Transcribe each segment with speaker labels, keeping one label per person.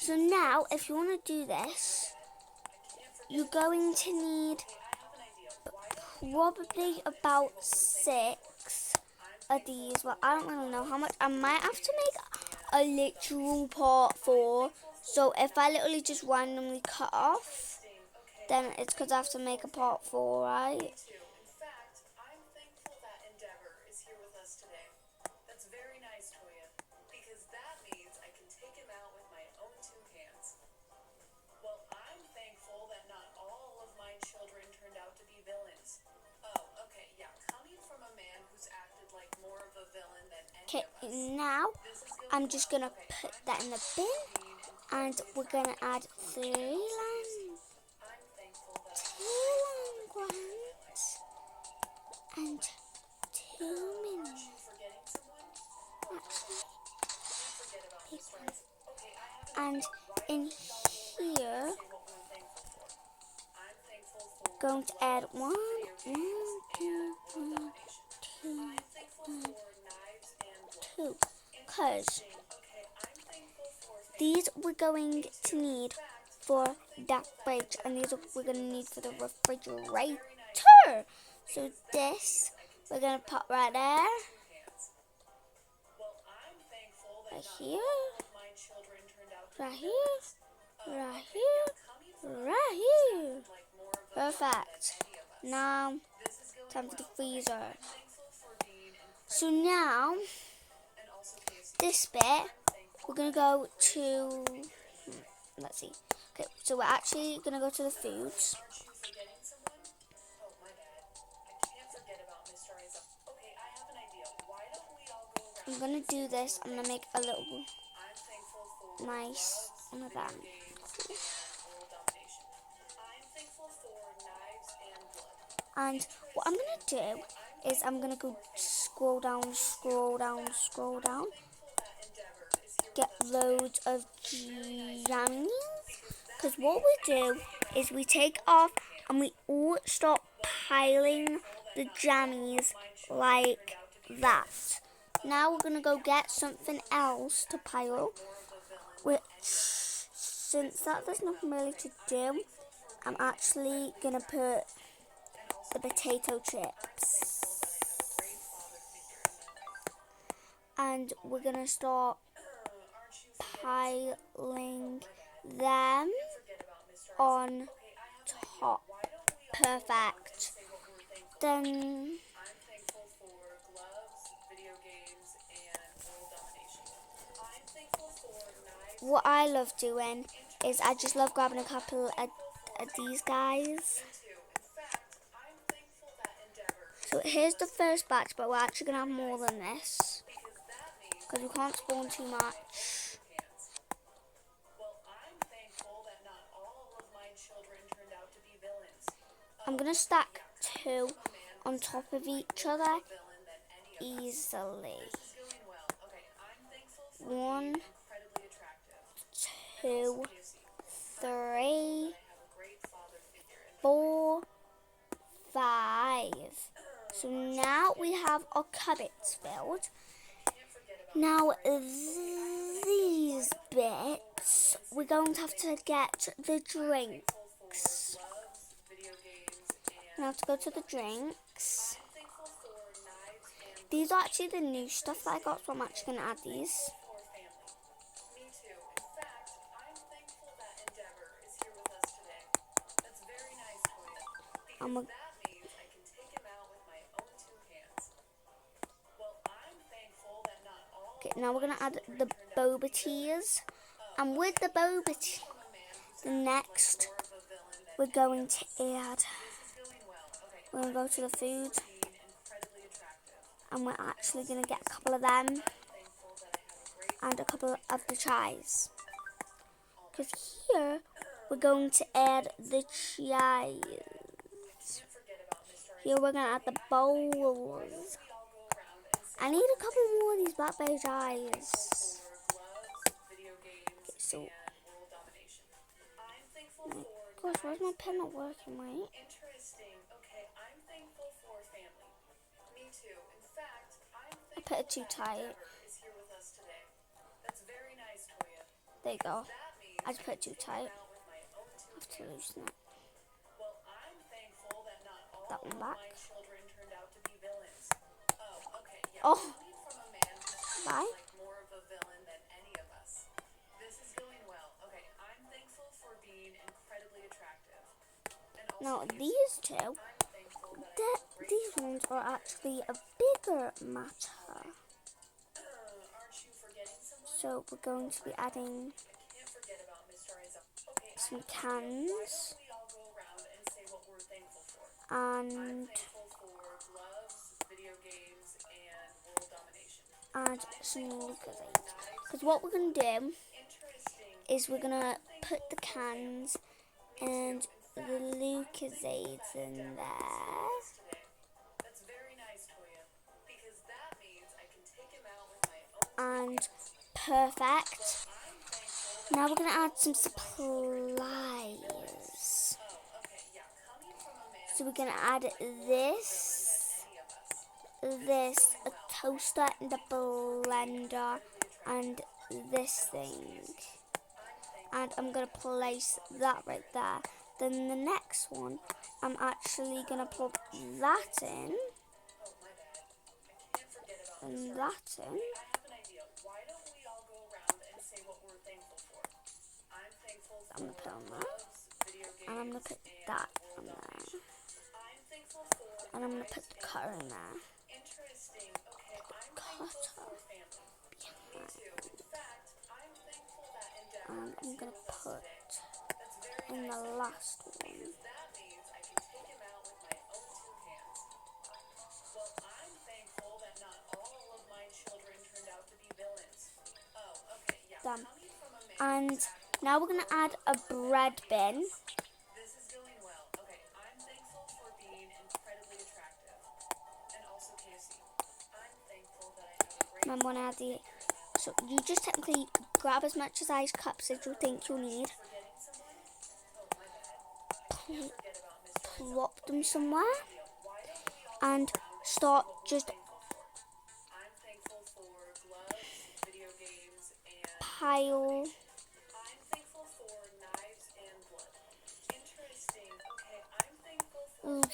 Speaker 1: So now, if you want to do this, you're going to need probably about 6 of these. Well, I don't really know how much. I might have to make a literal part 4. So if I literally just randomly cut off, then it's because I have to make a part 4, right? Okay, now I'm just going to put that in the bin, and we're going to add 3 lines, 2 long ones, and 2 mini. And in here, going to add 1, 2, 2, because these we're going to need for that fridge, and these we're going to need for the refrigerator. So this we're going to put right there, right here, right here, right here, right here. Perfect. Now, time for the freezer. So now, this bit, we're going to go to, let's see. Okay, so we're actually going to go to the foods. I'm going to do this. I'm going to make a little nice one of them. And what I'm going to do is I'm going to go scroll down, scroll down, scroll down. Get loads of jammies. Because what we do is we take off and we all start piling the jammies like that. Now we're going to go get something else to pile. Which, since there's nothing really to do, I'm actually going to put the potato chips. And we're going to start piling them on top. Perfect. Then what I love doing is I just love grabbing a couple of these guys. So here's the first batch, but we're actually going to have more than this, because we can't spawn too much. I'm going to stack 2 on top of each other easily. 1, 2, 3, 4, 5. So now we have our cupboards filled. Now these bits, we're going to have to get the drinks. We have to go to the drinks. These are actually the new stuff that I got, so I'm actually going to add these. Okay, now we're going to add the boba teas. And with the boba tea, the next we're going to add, we're going to go to the food. And we're actually going to get a couple of them. And a couple of the chais. Because here, we're going to add the chais. Here we're going to add the bowls. I need a couple more of these blackberry chais. Okay, so, gosh, why's my pen not working, right? I put it too tight. There you go. I just put it too tight. I have to loosen it. That one back. Oh! Bye. Now these two, these ones are actually a bigger matter. So we're going to be adding some cans and add some Lucozade. Because what we're going to do is we're going to put the cans and the Lucozades in there. And perfect. Now we're going to add some supplies. So we're going to add this, a toaster and a blender, and this thing. And I'm going to place that right there. Then the next one, I'm actually going to plug that in. And that in. I'm going to put on there. And I'm going to put that on there. And I'm going to put the cutter in there. Cutter. And I'm going to put in the last one. Done. And now we're going to add a bread bin. Remember when I add the... So you just technically grab as much size cups as you think you need. Plop them somewhere. And start just pile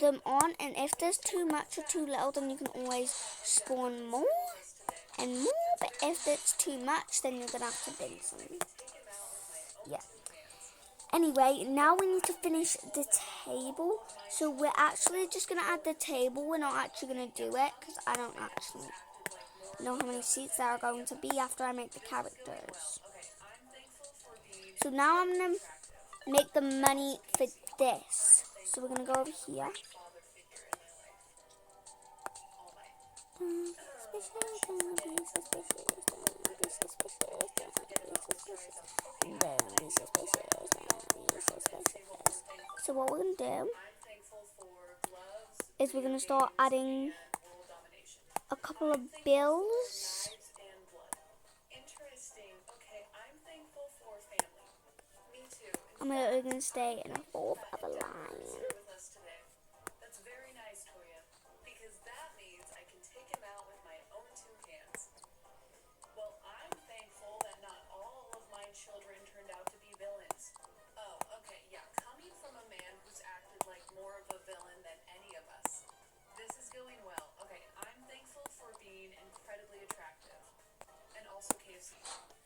Speaker 1: them on, and if there's too much or too little, then you can always spawn more and more, but if it's too much, then you're gonna have to bin some. Yeah. Anyway, now we need to finish the table, so we're actually just gonna add the table. We're not actually gonna do it because I don't actually know how many seats there are going to be after I make the characters. So now I'm gonna make the money for this. So we're gonna go over here. So what we're gonna do is we're gonna start adding a couple of bills. And we're gonna stay in a fourth of a line.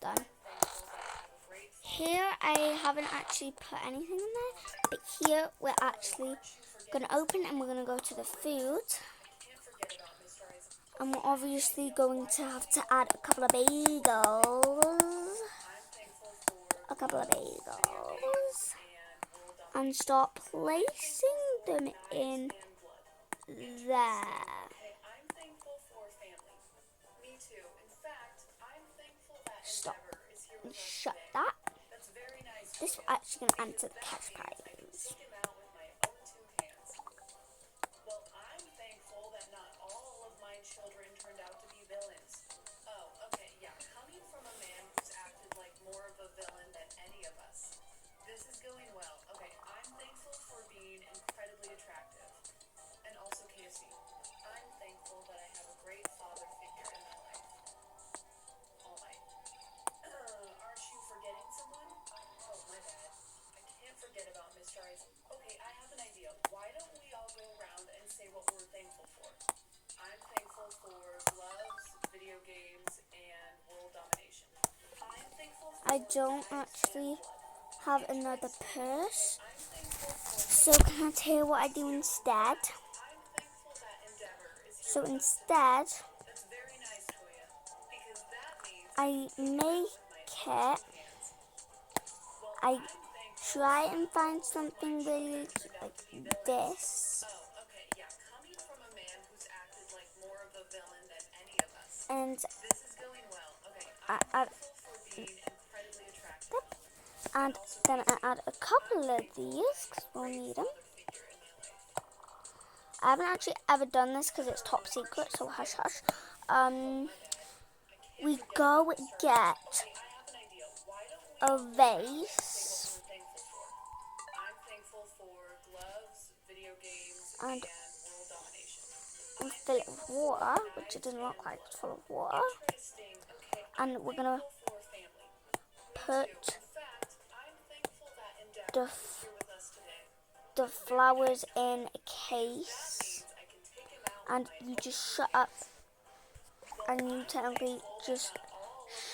Speaker 1: Done. Here I haven't actually put anything in there, but here we're actually going to open and we're going to go to the food. And we're obviously going to have to add a couple of bagels. And start placing them in there. Stop. And shut that. This is actually going to answer the cash prize.
Speaker 2: Okay, I have an idea. Why don't we all go around and say what we're thankful for? I'm thankful for gloves, video games, and world domination. I'm thankful for
Speaker 1: I don't actually have another purse.
Speaker 2: I'm thankful for
Speaker 1: So can I tell you what I do instead?
Speaker 2: I'm thankful that Endeavor is here.
Speaker 1: So instead,
Speaker 2: That's very nice, Toya. Because that means
Speaker 1: I make it.
Speaker 2: hands.
Speaker 1: I try and find something really cute like this.
Speaker 2: Oh, okay, yeah. Coming from a man who's acted like more of a villain than any of us.
Speaker 1: And
Speaker 2: This is going well. Okay,
Speaker 1: I
Speaker 2: I'm
Speaker 1: add,
Speaker 2: thankful for being incredibly attractive.
Speaker 1: and then I add a couple of these because we'll need them.
Speaker 2: Figure in my life.
Speaker 1: I haven't actually ever done this because it's top secret, so hush hush. We go get
Speaker 2: I have an idea. Why don't we
Speaker 1: a vase
Speaker 2: thankful for? I'm thankful for gloves, video games,
Speaker 1: and
Speaker 2: world domination.
Speaker 1: we fill it with water, which it doesn't look like it's full of water.
Speaker 2: Interesting. Okay,
Speaker 1: And we're gonna
Speaker 2: for family.
Speaker 1: put
Speaker 2: In fact, I'm thankful that Endeavor
Speaker 1: the
Speaker 2: is here with us today.
Speaker 1: the flowers in a case,
Speaker 2: I can take him out.
Speaker 1: and you just shut up, and you technically just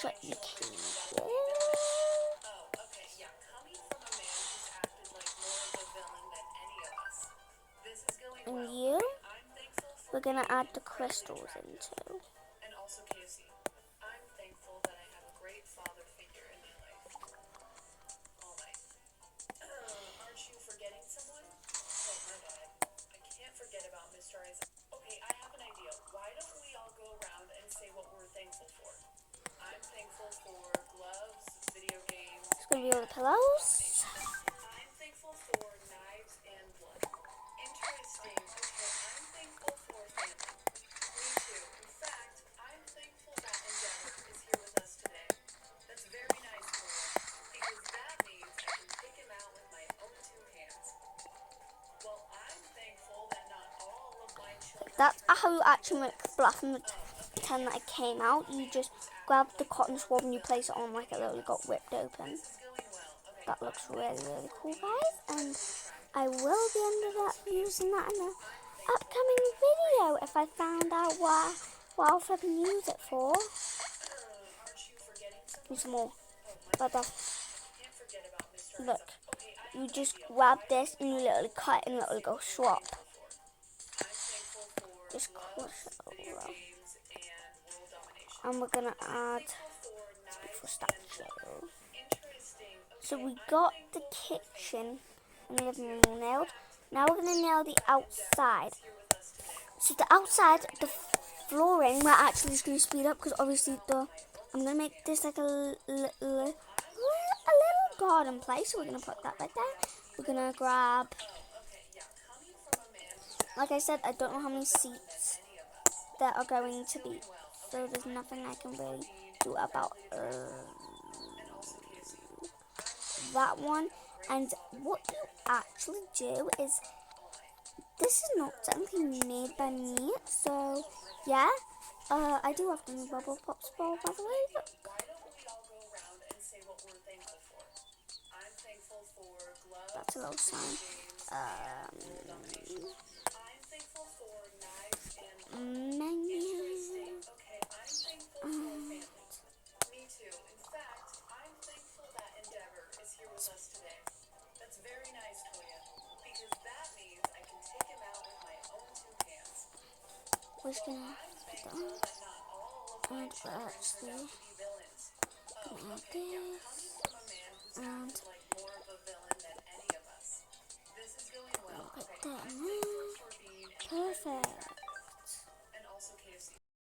Speaker 1: shut your case.
Speaker 2: Oh, okay, yeah. Coming from a man who's acted like more of a villain than any of us. This is going
Speaker 1: And
Speaker 2: well.
Speaker 1: you,
Speaker 2: I'm thankful for
Speaker 1: we're gonna add the crystals into.
Speaker 2: and also KFC. I'm thankful that I have a great father figure in my life. All right. Aren't you forgetting someone? Oh, my bad. I can't forget about Mr. Isaac. Okay, I have an idea. Why don't we all go around and say what we're thankful for? I'm thankful for gloves, video games.
Speaker 1: It's gonna be all the pillows.
Speaker 2: I'm thankful for knives and blood. Interesting. Okay, I'm thankful for family. Me too. In fact, I'm thankful that Endeavor is here with us today. That's very nice, Cora, because that means I can take him out with my own two hands. Well, I'm thankful that not all of my children.
Speaker 1: That's how you actually make fluff and pretend that it came out. You just grab the cotton swab and you place it on like it literally got ripped open. That looks really, really cool, guys. And I will be ended up using that in an upcoming video if I found out what else I can use it for. Need some more. But look, you just grab this and you literally cut it and it'll go swap. Just crush it over. And we're gonna add for statue. So we got the kitchen and the living room all nailed. Now we're gonna nail the outside. So the outside, the flooring, we're actually just gonna speed up because obviously I'm gonna make this like a little garden place. So we're gonna put that right there. We're gonna grab. Like I said, I don't know how many seats there are going to be, so there's nothing I can really do about that one. And what you actually do is, this is not something made by me, so yeah, I do have the new Bubble Pops ball, by the way, look. That's a little sign. Menu.
Speaker 2: Me too. In fact, I'm thankful that Endeavor is here with us today. That's very nice, Toya, because that means I can take him out with my own two hands.
Speaker 1: We're just gonna put that on. And we're actually gonna add this. And